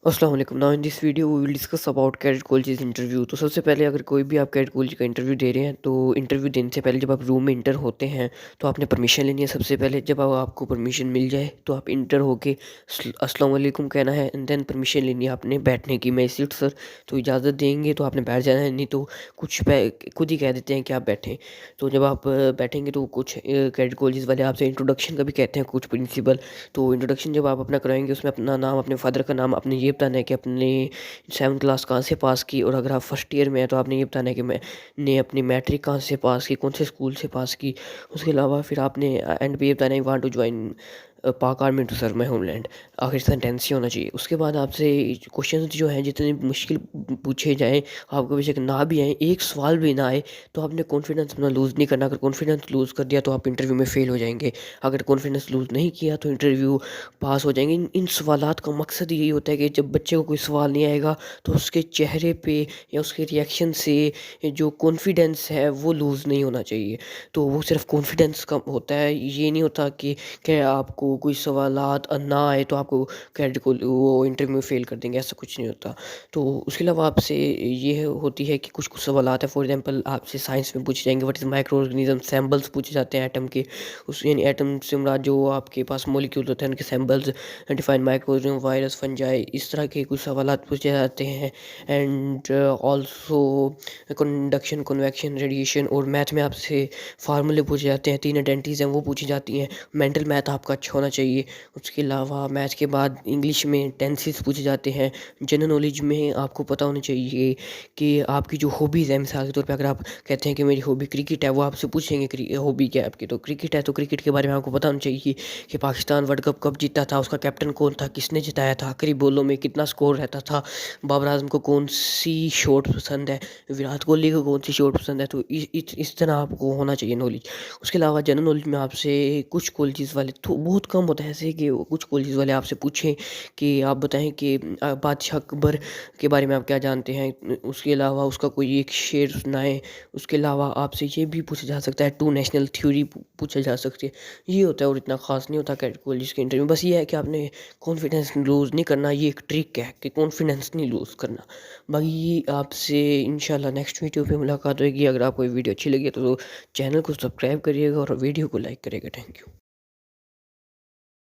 अस्सलाम वालेकुम। Now in this video we will discuss about cadet colleges interview. तो सबसे पहले अगर कोई भी आप कैडेट कॉलेज का इंटरव्यू दे रहे हैं तो इंटरव्यू देने से पहले जब आप रूम में इंटर होते हैं तो आपने परमिशन लेनी है। सबसे पहले जब आपको परमिशन मिल जाए तो आप इंटर होके अस्सलाम वालेकुम कहना है एंड देन परमिशन लेनी है आपने बैठने की। मैं सीट सर तो इजाज़त देंगे तो आपने बैठ जाना है, नहीं तो खुद ही कह देते हैं कि आप बैठें। तो जब आप बैठेंगे तो कुछ कैडेट कॉलेज वाले आपसे इंट्रोडक्शन का भी कहते हैं, कुछ प्रिंसिपल। तो इंट्रोडक्शन जब आप अपना कराएंगे उसमें अपना नाम, अपने फादर का नाम, आपने ये बताना है कि अपने 7th क्लास कहाँ से पास की, और अगर आप फर्स्ट ईयर में हैं तो आपने ये बताना है कि मैंने अपनी मैट्रिक कहाँ से पास की, कौन से स्कूल से पास की। उसके अलावा फिर आपने एंड पे ये बताना है want to join Pak army to serve my homeland. आखिर सेंटेंस ही होना चाहिए। उसके बाद आपसे क्वेश्चन जो हैं जितने मुश्किल पूछे जाएँ, आपको बेशक ना भी आए, एक सवाल भी ना आए, तो आपने कॉन्फिडेंस अपना लूज़ नहीं करना। अगर कॉन्फिडेंस लूज़ कर दिया तो आप इंटरव्यू में फ़ेल हो जाएंगे। अगर कॉन्फिडेंस लूज़ नहीं किया तो इंटरव्यू पास हो जाएंगे। इन सवालात का मकसद यही होता है कि जब बच्चे को कोई सवाल नहीं आएगा तो उसके चेहरे पे या उसके रिएक्शन से जो कॉन्फिडेंस है वो लूज़ नहीं होना चाहिए। तो वो सिर्फ कॉन्फिडेंस का होता है, ये नहीं होता कि आपको कोई सवालात ना आए तो आपको कैड को वो इंटरव्यू में फ़ेल कर देंगे, ऐसा कुछ नहीं होता। तो उसके अलावा आपसे ये होती है कि कुछ कुछ सवालात है, फॉर एग्जांपल आपसे साइंस में पूछे जाएंगे what is micro organism, samples पूछे जाते हैं एटम के। उस यानी एटम से मुराद जो आपके पास मॉलिक्यूल होते हैं उनके samples, define microorganism, virus, fungi, इस तरह के कुछ सवालात पूछे जाते हैं। And also conduction, convection, radiation, और मैथ में आपसे फार्मूले पूछे जाते हैं। 3 आइडेंटिटीज़ हैं वो पूछी जाती हैं। मेंटल मैथ आपका अच्छा होना चाहिए। उसके अलावा मैथ के बाद इंग्लिश में टेंसेस पूछे जाते हैं। जनरल नॉलेज में आपको पता होना चाहिए कि आपकी जो हॉबीज़ है, मिसाल के तौर पे अगर आप कहते हैं कि मेरी हॉबी क्रिकेट है, वो आपसे पूछेंगे हॉबी क्या है आपकी, तो क्रिकेट है तो क्रिकेट के बारे में आपको पता होना चाहिए कि पाकिस्तान वर्ल्ड कप कब जीता था, उसका कैप्टन कौन था, किसने जिताया था, आखिरी बॉलों में कितना स्कोर रहता था, बाबर आजम को कौन सी शॉट पसंद है, विराट कोहली को कौन सी शॉट पसंद है। तो इस तरह आपको होना चाहिए नॉलेज। उसके अलावा जनरल नॉलेज में आपसे कुछ कॉलेजेस वाले तो बहुत कम होता है, ऐसे कि कुछ कॉलेजेस वाले आपसे पूछें कि आप बताएं कि बादशाह अकबर के बारे में आप क्या जानते हैं। उसके अलावा उसका कोई एक शेर सुनाएं। उसके अलावा आपसे ये भी पूछा जा सकता है, टू नेशनल थ्योरी पूछा जा सकती है। ये होता है और इतना ख़ास नहीं होता कैट कॉलेज के इंटरव्यू। बस ये है कि आपने कॉन्फिडेंस लूज़ नहीं करना, ये एक ट्रिक है कि कॉन्फिडेंस नहीं लूज़ करना। बाकी आपसे इंशाल्लाह नेक्स्ट वीडियो पे मुलाकात होगी। अगर आपको ये वीडियो अच्छी लगी तो चैनल को सब्सक्राइब करिएगा और वीडियो को लाइक करिएगा। Thank you.